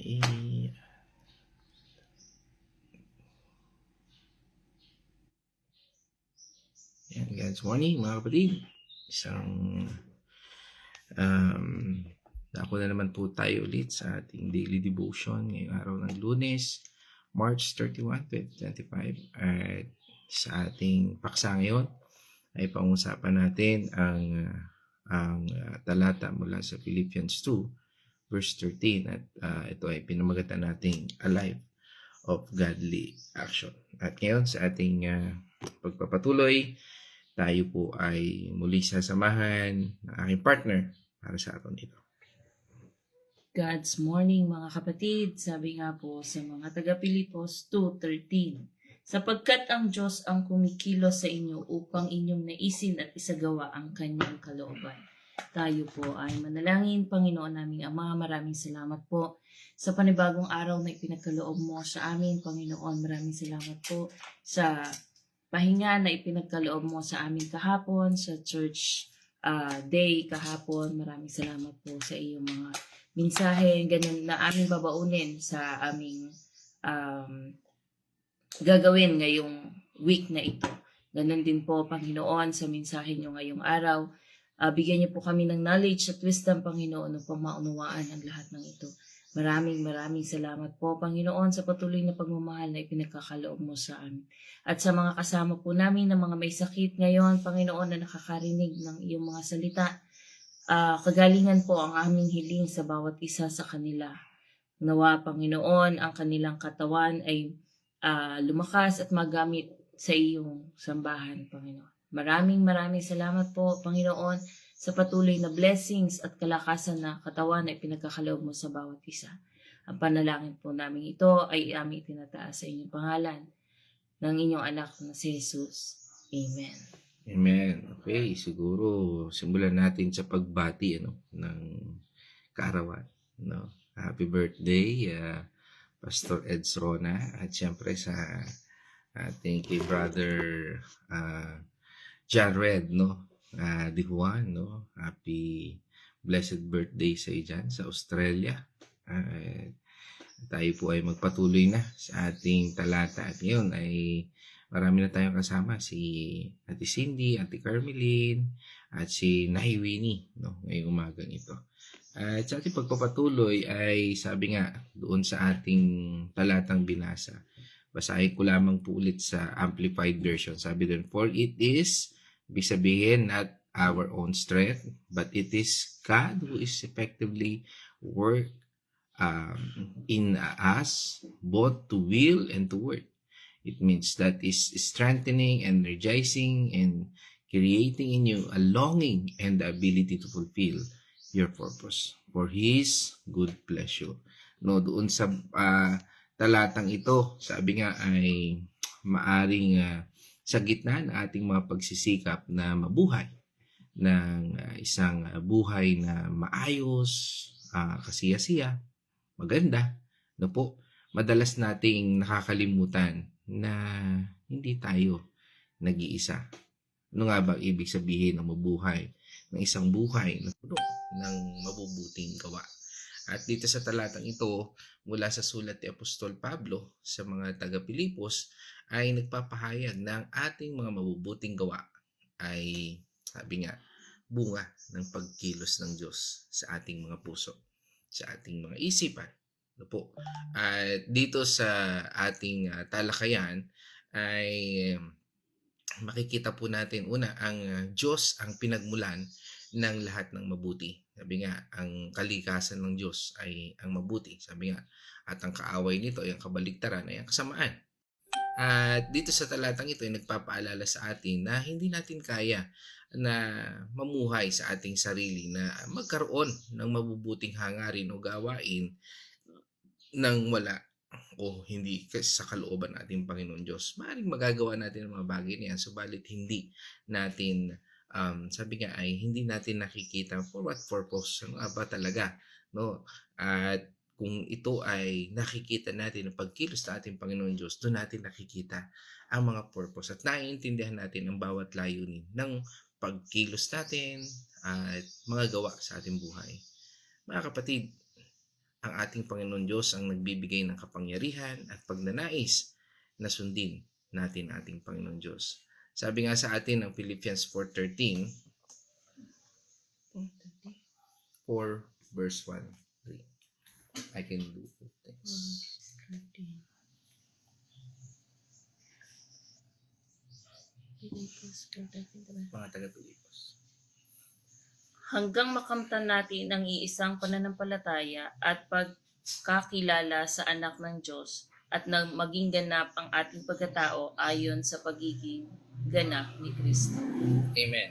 Okay. Yan, God's morning mga kapatid. Isang ako na naman po tayo ulit sa ating daily devotion ngayong araw ng Lunes, March 31, 2025. At sa ating paksa ngayon ay pag-usapan natin ang talata mula sa Philippians 2 verse 13 at ito ay pinamagatan nating A Life of Godly Action. At ngayon sa ating pagpapatuloy, tayo po ay muli sasamahan ng aking partner para sa atin ito. God's morning mga kapatid, sabi nga po sa mga taga-Pilipos 2:13, sapagkat ang Diyos ang kumikilos sa inyo upang inyong naisin at isagawa ang kanyang kalooban. Tayo po ay manalangin. Panginoon naming Ama, maraming salamat po sa panibagong araw na ipinagkaloob mo sa amin. Panginoon, maraming salamat po sa pahinga na ipinagkaloob mo sa amin kahapon, sa church day kahapon. Maraming salamat po sa iyong mga mensahe, ganun na aming babaunin sa aming gagawin ngayong week na ito. Ganun din po, Panginoon, sa mensahe nyo ngayong araw. Bigyan niyo po kami ng knowledge at wisdom, Panginoon, upang maunawaan ang lahat ng ito. Maraming salamat po, Panginoon, sa patuloy na pagmamahal na ipinagkakaloob mo sa amin. At sa mga kasama po namin na mga may sakit ngayon, Panginoon, na nakakarinig ng iyong mga salita, kagalingan po ang aming hiling sa bawat isa sa kanila. Nawa, Panginoon, ang kanilang katawan ay lumakas at magamit sa iyong sambahan, Panginoon. Maraming salamat po, Panginoon, sa patuloy na blessings at kalakasan na katawan na ipinagkakaloob mo sa bawat isa. Ang panalangin po namin ito ay aming tinataas sa inyong pangalan ng inyong anak na si Jesus. Amen. Amen. Okay, siguro simulan natin sa pagbati ng kaarawan. Happy birthday, Pastor Eds Rona, at siyempre sa ating kay brother Jared, Di Juan, happy blessed birthday sa dyan sa Australia. Tayo po ay magpatuloy na sa ating talata at ngayon ay marami na tayong kasama, si Ate Cindy, Ate Carmeline, at si Nay Winnie, ngayong umagang ito. At sa ating pagpapatuloy ay sabi nga doon sa ating talatang binasa, basahin ko lamang po ulit sa Amplified Version. Sabi doon, for it is, ibig sabihin, not our own strength, but it is God who is effectively work in us, both to will and to work. It means that is strengthening, energizing, and creating in you a longing and the ability to fulfill your purpose for His good pleasure. Doon sa talatang ito, sabi nga ay maaring sa gitna ng ating mga pagsisikap na mabuhay ng isang buhay na maayos, kasiyasiya, maganda, madalas nating nakakalimutan na hindi tayo nag-iisa. Ano nga ba ibig sabihin ng mabuhay ng isang buhay na puno ng mabubuting gawa? At dito sa talatang ito, mula sa sulat ni Apostol Pablo sa mga taga-Pilipos, ay nagpapahayag na ang ating mga mabubuting gawa ay, sabi nga, bunga ng pagkilos ng Diyos sa ating mga puso, sa ating mga isipan. At dito sa ating talakayan ay makikita po natin una ang Diyos ang pinagmulan ng lahat ng mabuti. Sabi nga, ang kalikasan ng Diyos ay ang mabuti. Sabi nga, at ang kaaway nito ay ang kabaligtaran ay ang kasamaan. At dito sa talatang ito ay nagpapaalala sa atin na hindi natin kaya na mamuhay sa ating sarili na magkaroon ng mabubuting hangarin o gawain nang wala o hindi sa kalooban natin Panginoon Diyos. Maaaring magagawa natin ang mga bagay na yan, subalit hindi natin, sabi nga ay hindi natin nakikita for what purpose, ano ba talaga. At kung ito ay nakikita natin ang pagkilos ng ating Panginoon Diyos, doon natin nakikita ang mga purpose at naiintindihan natin ang bawat layunin ng pagkilos natin at mga gawa sa ating buhay. Mga kapatid, ang ating Panginoon Diyos ang nagbibigay ng kapangyarihan at pagnanais na sundin natin ating Panginoon Diyos. Sabi nga sa atin ng Philippians 4:13, 4 verse 1, 3. I can do things. Mga taga-Pilipos. Hanggang makamtan natin ang iisang pananampalataya at pagkakilala sa anak ng Diyos at nang maging ganap ang ating pagkatao ayon sa pagiging ganap ni Kristo. Amen.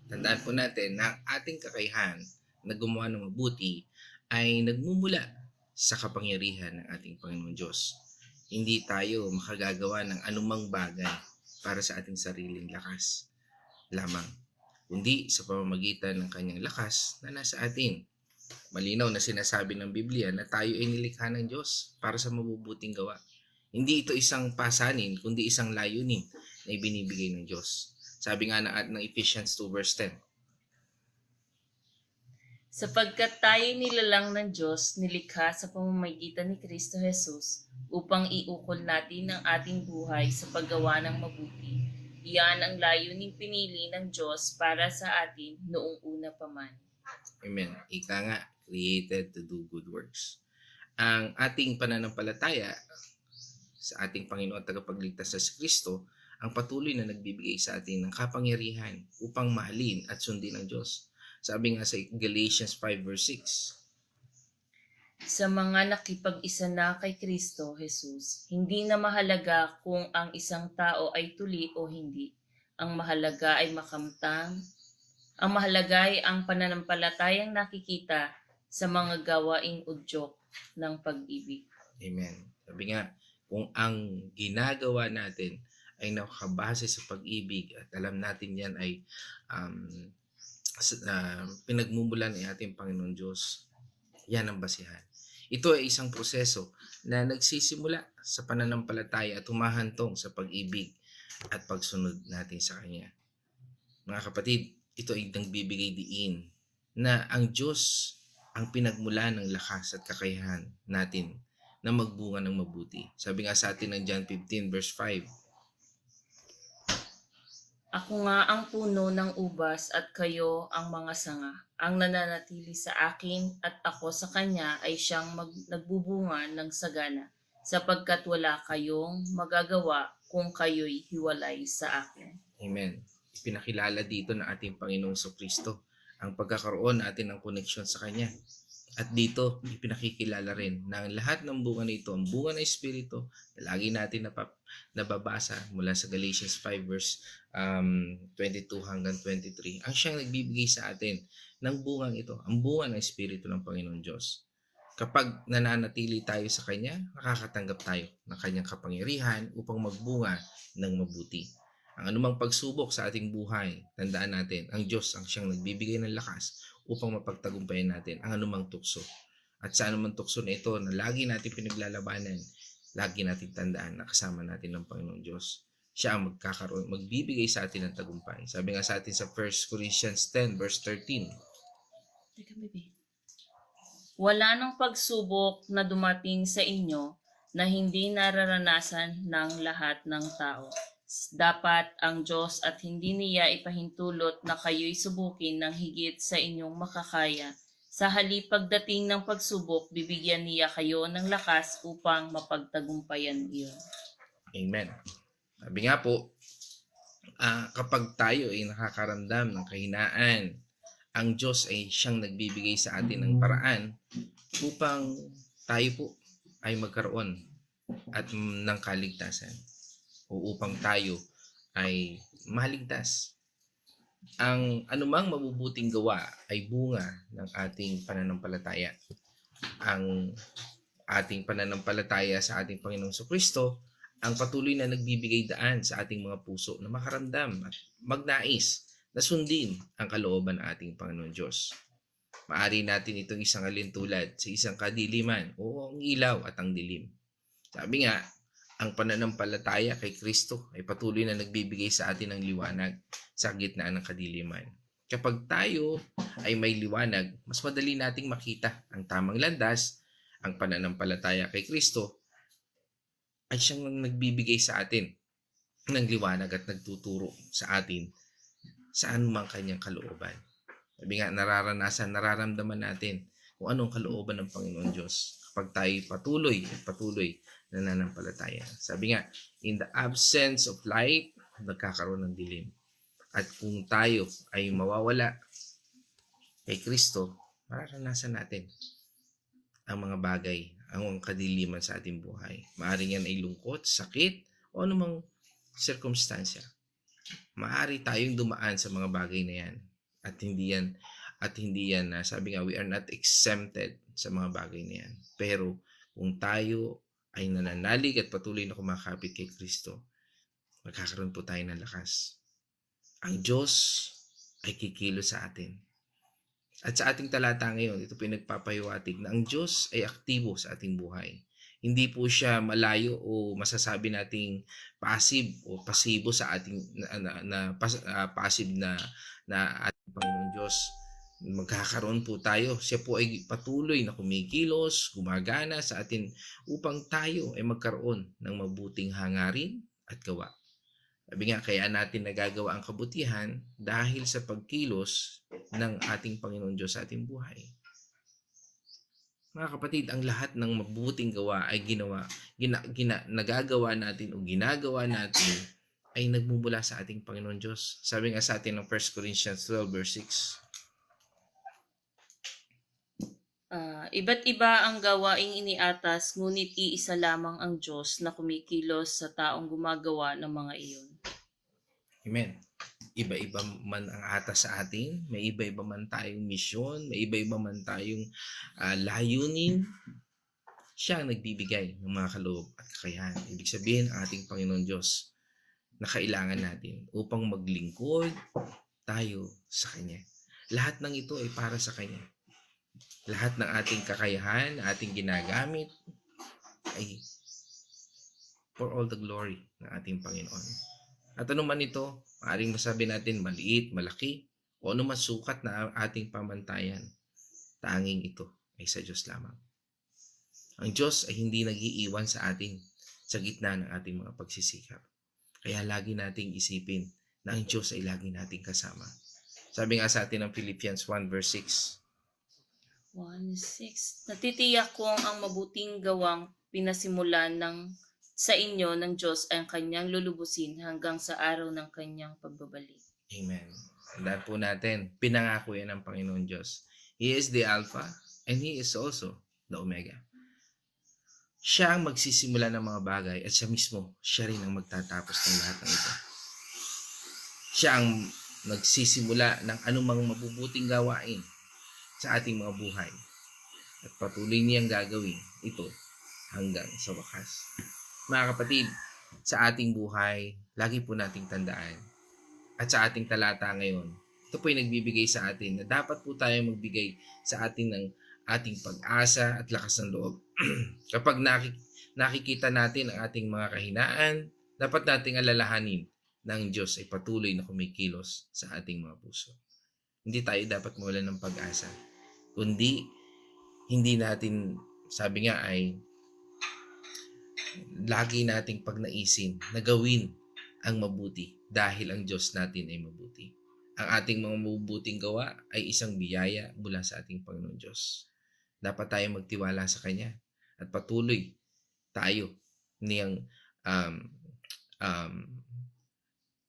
Tandaan po natin na ang ating kakayahan na gumawa ng mabuti ay nagmumula sa kapangyarihan ng ating Panginoon Diyos. Hindi tayo makagagawa ng anumang bagay para sa ating sariling lakas lamang, kundi sa pamamagitan ng kanyang lakas na nasa atin. Malinaw na sinasabi ng Biblia na tayo ay nilikha ng Diyos para sa mabubuting gawa. Hindi ito isang pasanin, kundi isang layunin na ibinibigay ng Diyos. Sabi nga ng Ephesians 2 verse 10. Sapagkat tayo nilalang ng Diyos, nilikha sa pamamagitan ni Kristo Jesus, upang iukol natin ang ating buhay sa paggawa ng mabuti. Iyan ang layuning pinili ng Diyos para sa atin noong una pa man. Amen. Ika nga, created to do good works. Ang ating pananampalataya sa ating Panginoon at tagapagligtas na si Kristo ang patuloy na nagbibigay sa atin ng kapangyarihan upang mahalin at sundin ang Diyos. Sabi nga sa Galatians 5 verse 6, Sa mga nakipag-isa na kay Kristo Jesus, hindi na mahalaga kung ang isang tao ay tuli o hindi. Ang mahalaga ay makamtang. Ang mahalaga ay ang pananampalatayang nakikita sa mga gawaing udyok ng pag-ibig. Amen. Sabi nga, kung ang ginagawa natin ay nakabase sa pag-ibig at alam natin yan ay pinagmumulan ng ating Panginoon Diyos, yan ang basihan. Ito ay isang proseso na nagsisimula sa pananampalataya at humahantong sa pag-ibig at pagsunod natin sa Kanya. Mga kapatid, ito ay nagbibigay diin na ang Diyos ang pinagmula ng lakas at kakayahan natin na magbunga ng mabuti. Sabi nga sa atin ng John 15 verse 5, Ako nga ang puno ng ubas at kayo ang mga sanga. Ang nananatili sa akin at ako sa kanya ay siyang nagbubunga ng sagana, sapagkat wala kayong magagawa kung kayo'y hiwalay sa akin. Amen. Ipinakilala dito ng ating Panginoong Kristo ang pagkakaroon natin ng koneksyon sa Kanya. At dito, ipinakikilala rin na ang lahat ng bunga nito, ang bunga ng Espiritu, na lagi natin nababasa mula sa Galatians 5 verse 22 hanggang 23, ang siyang nagbibigay sa atin ng bungang ito, ang bunga ng Espiritu ng Panginoon Diyos. Kapag nananatili tayo sa Kanya, nakakatanggap tayo ng Kanyang kapangyarihan upang magbunga ng mabuti. Ang anumang pagsubok sa ating buhay, tandaan natin, ang Diyos ang siyang nagbibigay ng lakas upang mapagtagumpayan natin ang anumang tukso. At sa anumang tukso na ito na lagi natin pinaglalabanan, lagi natin tandaan na kasama natin ng Panginoon Diyos. Siya ang magbibigay sa atin ng tagumpay. Sabi nga sa atin sa 1 Corinthians 10 verse 13. Teka, baby. Wala nang pagsubok na dumating sa inyo na hindi nararanasan ng lahat ng tao. Dapat ang Diyos at hindi niya ipahintulot na kayo'y subukin ng higit sa inyong makakaya. Sa halip pagdating ng pagsubok, bibigyan niya kayo ng lakas upang mapagtagumpayan iyon. Amen. Sabi nga po, kapag tayo ay nakakaramdam ng kahinaan, ang Diyos ay siyang nagbibigay sa atin ng paraan upang tayo po ay magkaroon at ng kaligtasan o upang tayo ay maligtas. Ang anumang mabubuting gawa ay bunga ng ating pananampalataya. Ang ating pananampalataya sa ating Panginoong Kristo ang patuloy na nagbibigay daan sa ating mga puso na makaramdam at magnais na sundin ang kalooban ng ating Panginoon Diyos. Maari natin itong isang alintulad sa isang kadiliman o ang ilaw at ang dilim. Sabi nga, ang pananampalataya kay Kristo ay patuloy na nagbibigay sa atin ng liwanag sa gitna ng kadiliman. Kapag tayo ay may liwanag, mas madali nating makita ang tamang landas, ang pananampalataya kay Kristo ay siyang nagbibigay sa atin ng liwanag at nagtuturo sa atin saan mang kanyang kalooban. Sabi nga, nararamdaman natin kung anong kalooban ng Panginoon Diyos kapag tayo patuloy na nananampalataya. Sabi nga, in the absence of light, nagkakaroon ng dilim. At kung tayo ay mawawala kay Kristo, mararanasan natin ang mga bagay, ang kadiliman sa ating buhay. Maaring yan ay lungkot, sakit, o anumang sirkumstansya. Maaari tayong dumaan sa mga bagay na yan. At hindi yan sabi nga, we are not exempted sa mga bagay na yan. Pero kung tayo ay nananalig at patuloy na kumakapit kay Kristo, magkakaroon po tayo ng lakas. Ang Diyos ay kikilos sa atin. At sa ating talata ngayon, ito pinagpapahiwatig na ang Diyos ay aktibo sa ating buhay. Hindi po siya malayo o masasabi nating passive o pasibo sa ating passive na ating Panginoon Diyos. Magkakaroon po tayo. Siya po ay patuloy na kumikilos, gumagana sa atin upang tayo ay magkaroon ng mabuting hangarin at gawa. Sabi nga, kaya natin nagagawa ang kabutihan dahil sa pagkilos ng ating Panginoon Diyos sa ating buhay. Mga kapatid, ang lahat ng mabuting gawa ay nagagawa natin o ginagawa natin ay nagmumula sa ating Panginoon Diyos. Sabi nga sa atin ng 1 Corinthians 12 verse 6. Iba't iba ang gawaing iniatas, ngunit iisa lamang ang Diyos na kumikilos sa taong gumagawa ng mga iyon. Amen. Iba-iba man ang atas sa atin, may iba-iba man tayong misyon, may iba-iba man tayong layunin. Siya ang nagbibigay ng mga kaloob at kakayahan. Ibig sabihin, ang ating Panginoon Diyos na kailangan natin upang maglingkod tayo sa Kanya. Lahat ng ito ay para sa Kanya. Lahat ng ating kakayahan, ating ginagamit ay for all the glory ng ating Panginoon. At ano man ito, maaaring masabi natin maliit, malaki, o ano man sukat na ating pamantayan, tanging ito ay sa Diyos lamang. Ang Diyos ay hindi nag-iiwan sa atin sa gitna ng ating mga pagsisikap. Kaya lagi nating isipin na ang Diyos ay lagi nating kasama. Sabi nga sa atin ng Philippians 1 verse 6. 1:6. Natitiyak kong ang mabuting gawang pinasimulan sa inyo ng Diyos ay ang kanyang lulubusin hanggang sa araw ng kanyang pagbabalik. Amen. Tandaan po natin, pinangako yan ng Panginoon Diyos. He is the Alpha and He is also the Omega. Siya ang magsisimula ng mga bagay at siya rin ang magtatapos ng lahat ng ito. Siya ang nagsisimula ng anumang mabubuting gawain sa ating mga buhay. At patuloy niyang gagawin ito hanggang sa wakas. Mga kapatid, sa ating buhay, lagi po nating tandaan. At sa ating talata ngayon, ito po ay nagbibigay sa atin na dapat po tayo magbigay sa atin ng ating pag-asa at lakas ng loob. Kapag nakikita natin ang ating mga kahinaan, dapat nating alalahanin na ang Diyos ay patuloy na kumikilos sa ating mga puso. Hindi tayo dapat mawalan ng pag-asa. Kundi, hindi natin, sabi nga ay, lagi nating pagnaisin na gawin ang mabuti dahil ang Diyos natin ay mabuti. Ang ating mga mabubuting gawa ay isang biyaya mula sa ating Panginoon Diyos. Dapat tayo magtiwala sa Kanya at patuloy tayo niyang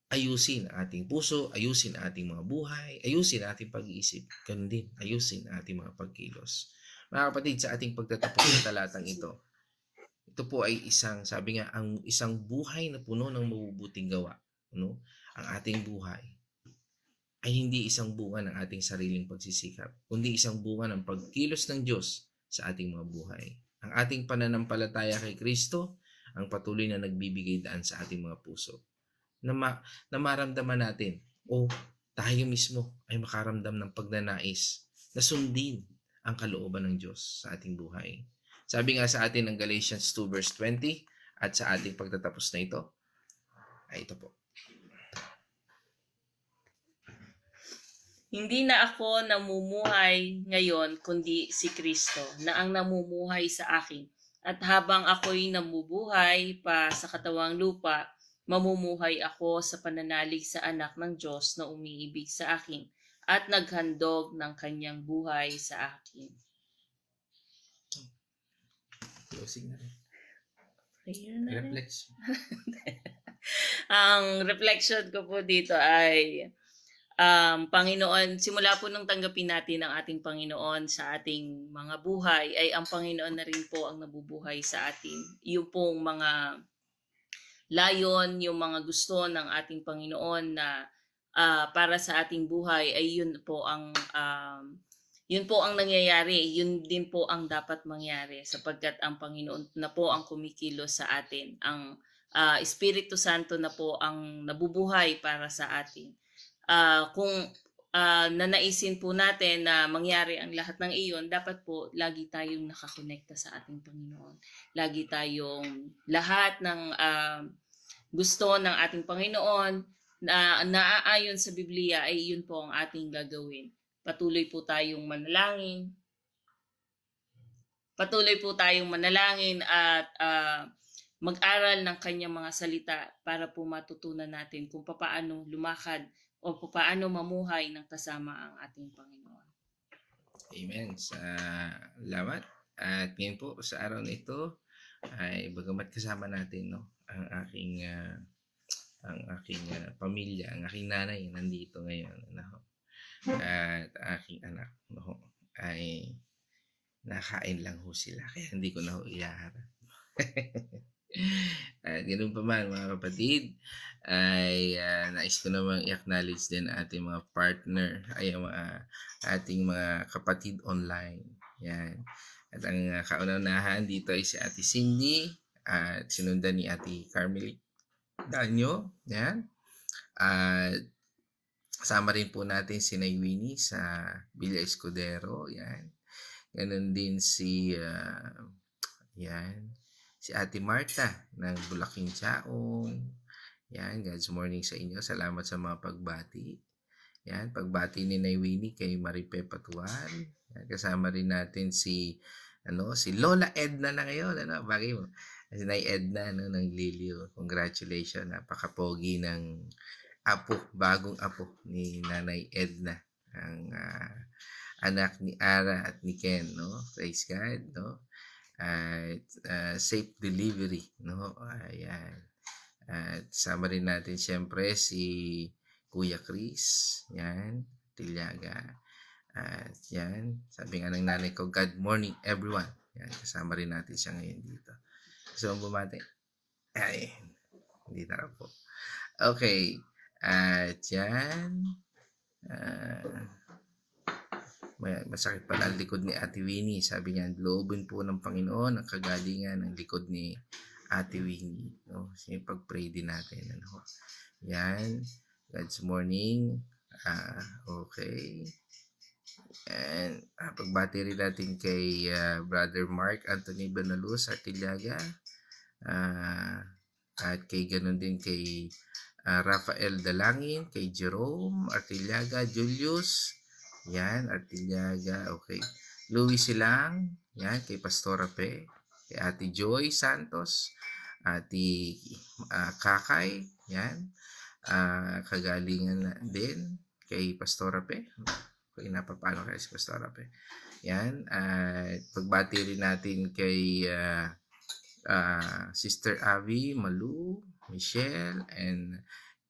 ayusin ang ating puso, ayusin ang ating mga buhay, ayusin ang ating pag-iisip, ganun din, ayusin ang ating mga pagkilos. Mga kapatid, sa ating pagtatapos ng talatang ito po ay sabi nga, ang isang buhay na puno ng mabubuting gawa. No? Ang ating buhay ay hindi isang bunga ng ating sariling pagsisikap, kundi isang bunga ng pagkilos ng Diyos sa ating mga buhay. Ang ating pananampalataya kay Kristo, ang patuloy na nagbibigay daan sa ating mga puso. Na maramdaman natin o tayo mismo ay makaramdam ng pagnanais na sundin ang kalooban ng Diyos sa ating buhay. Sabi nga sa atin ng Galatians 2 verse 20 at sa ating pagtatapos na ito, ay ito po. Hindi na ako namumuhay ngayon kundi si Kristo na ang namumuhay sa akin. At habang ako'y namubuhay pa sa katawang lupa, mamumuhay ako sa pananalig sa anak ng Diyos na umiibig sa akin at naghandog ng kanyang buhay sa akin. Closing na rin. Prayer na rin. Reflection. Ang reflection ko po dito ay Panginoon, simula po nung tanggapin natin ang ating Panginoon sa ating mga buhay, ay ang Panginoon na rin po ang nabubuhay sa atin. Yung pong mga layon, yung mga gusto ng ating Panginoon na para sa ating buhay ay yun po ang nangyayari. Yun din po ang dapat mangyari sapagkat ang Panginoon na po ang kumikilos sa atin. Ang Espiritu Santo na po ang nabubuhay para sa atin. Kung nanaisin po natin na mangyari ang lahat ng iyon, dapat po lagi tayong nakakonekta sa ating Panginoon. Lagi tayong lahat ng gusto ng ating Panginoon na naaayon sa Biblia ay yun po ang ating gagawin. Patuloy po tayong manalangin. At mag-aral ng kanyang mga salita para po matutunan natin kung paano lumakad o paano mamuhay ng kasama ang ating Panginoon. Amen. Salamat. At ngayon po sa araw na ito ay bagamat kasama natin ang aking pamilya, ang aking nanay nandito ngayon at aking anak ay nakain lang ho sila kaya hindi ko na ho iyaharap. At ganun pa man mga kapatid ay nais ko namang i-acknowledge din ating mga partner ay ating mga kapatid online. Yan. At ang kauna-unahan dito ay si Ate Cindy at sinundan ni Ate Carmelie Danyo. Yan. At kasama rin po natin si Nay Winnie sa Villa Escudero. Yan. Ganun din si Ate Marta ng Bulaking Chaong. Yan, God's morning sa inyo. Salamat sa mga pagbati. Yan, pagbati ni Nay Winnie kay Maripe Patuan. Yan, kasama rin natin si Lola Edna na ngayon. Bagay mo. Si Nay Edna ng Lilio. Congratulations. Napakapogi ng bagong apo ni Nanay Edna. Ang anak ni Ara at ni Ken. Praise God. At safe delivery, ayan. At sama rin natin siyempre si Kuya Chris, yan, Tilyaga. At yan, sabi nga ng nanay ko, good morning everyone. Yan, kasama rin natin siya ngayon dito. Gusto mong bumati? Ay, hindi na po. Okay, at yan, masakit pala ang likod ni Ate Winnie. Sabi niya, loobin po ng Panginoon ang kagalingan ng likod ni Ate Winnie. Sige, pag-pray din natin. Yan. God's morning. Okay. And pagbati rin natin kay Brother Mark Anthony Benaluz sa Tilyaga. At kay ganun din kay Rafael Dalangin, kay Jerome Artillaga, Julius. Yan, Artillaga, okay. Louis Silang, yan, kay Pastora Pe, kay Ate Joy Santos, Ate Kakay, yan, kagalingan din kay Pastora Pe. Kung napapano kay si Pastora Pe. Yan, pagbati rin natin kay Sister Abby, Malu, Michelle, and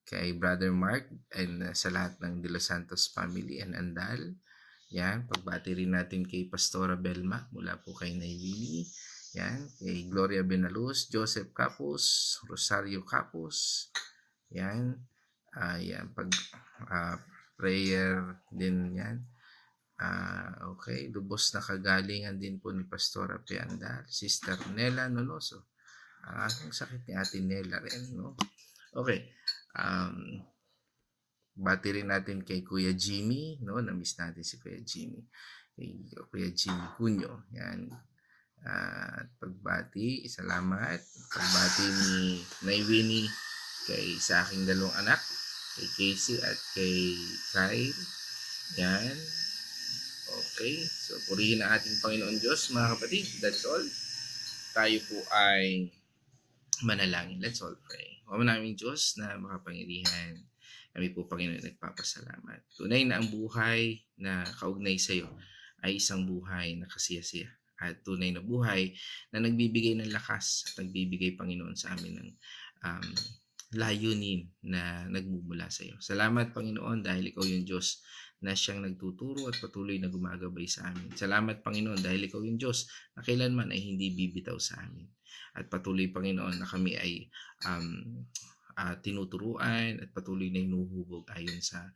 kay Brother Mark and sa lahat ng De Los Santos family and Andal. Yan, pagbati rin natin kay Pastora Belma mula po kay Nay Willie. Yan, kay Gloria Benaluz, Joseph Capus, Rosario Capus. Yan, prayer din yan. Okay, lubos na kagalingan din po ni Pastora Piandal, Sister Nela Nonoso. Ang sakit ni Ate Nela rin, Okay. Bati rin natin kay Kuya Jimmy, na-miss natin si Kuya Jimmy. Kay Kuya Jimmy Cunyo. Yan. Pagbati, salamat. Pagbati ni Nay Winnie sa aking dalawang anak, kay Casey at kay Kyle. Yan. Okay. So, purihin ang ating Panginoon Diyos, mga kapatid. That's all. Tayo po ay manalangin. Let's all pray. O naming Diyos na makapangyarihan, kami po, Panginoon, nagpapasalamat. Tunay na ang buhay na kaugnay sa iyo ay isang buhay na kasiyasiya. At tunay na buhay na nagbibigay ng lakas at nagbibigay, Panginoon, sa amin ng um, layunin na nagmumula sa iyo. Salamat, Panginoon, dahil ikaw yung Diyos na siyang nagtuturo at patuloy na gumagabay sa amin. Salamat, Panginoon, dahil ikaw yung Diyos na kailanman ay hindi bibitaw sa amin. At patuloy, Panginoon, na kami ay tinuturuan at patuloy na hinuhubog ayon sa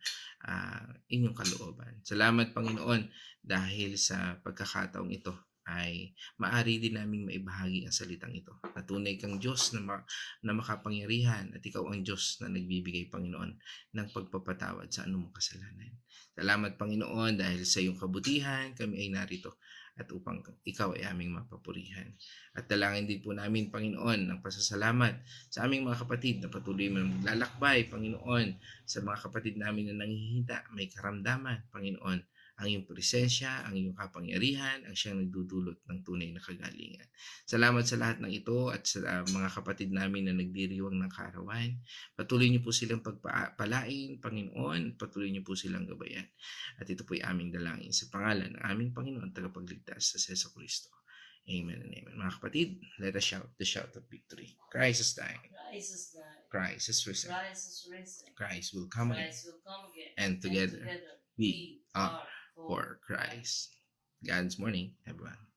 inyong kalooban. Salamat, Panginoon, dahil sa pagkakataong ito ay maari din naming maibahagi ang salitang ito. Natunay kang Diyos na makapangyarihan at ikaw ang Diyos na nagbibigay, Panginoon, ng pagpapatawad sa anumang kasalanan. Salamat, Panginoon, dahil sa iyong kabutihan kami ay narito at upang ikaw ay aming mapapurihan. At dalangin din po namin, Panginoon, ng pasasalamat sa aming mga kapatid na patuloy mo maglalakbay, Panginoon, sa mga kapatid namin na nanghihina, may karamdaman, Panginoon, ang iyong presensya, ang iyong kapangyarihan, ang siyang nagdudulot ng tunay na kagalingan. Salamat sa lahat ng ito at sa mga kapatid namin na nagdiriwang ng kaarawan. Patuloy niyo po silang pagpalain, Panginoon, patuloy niyo po silang gabayan. At ito po ay aming dalangin sa pangalan ng aming Panginoon, tagapagligtas sa Jesu Cristo. Amen and amen. Mga kapatid, let us shout the shout of victory. Christ is dying. Christ is died. Christ is risen. Christ is risen. Christ will come again. Christ will come again. And together we we are for Christ. God's morning, everyone.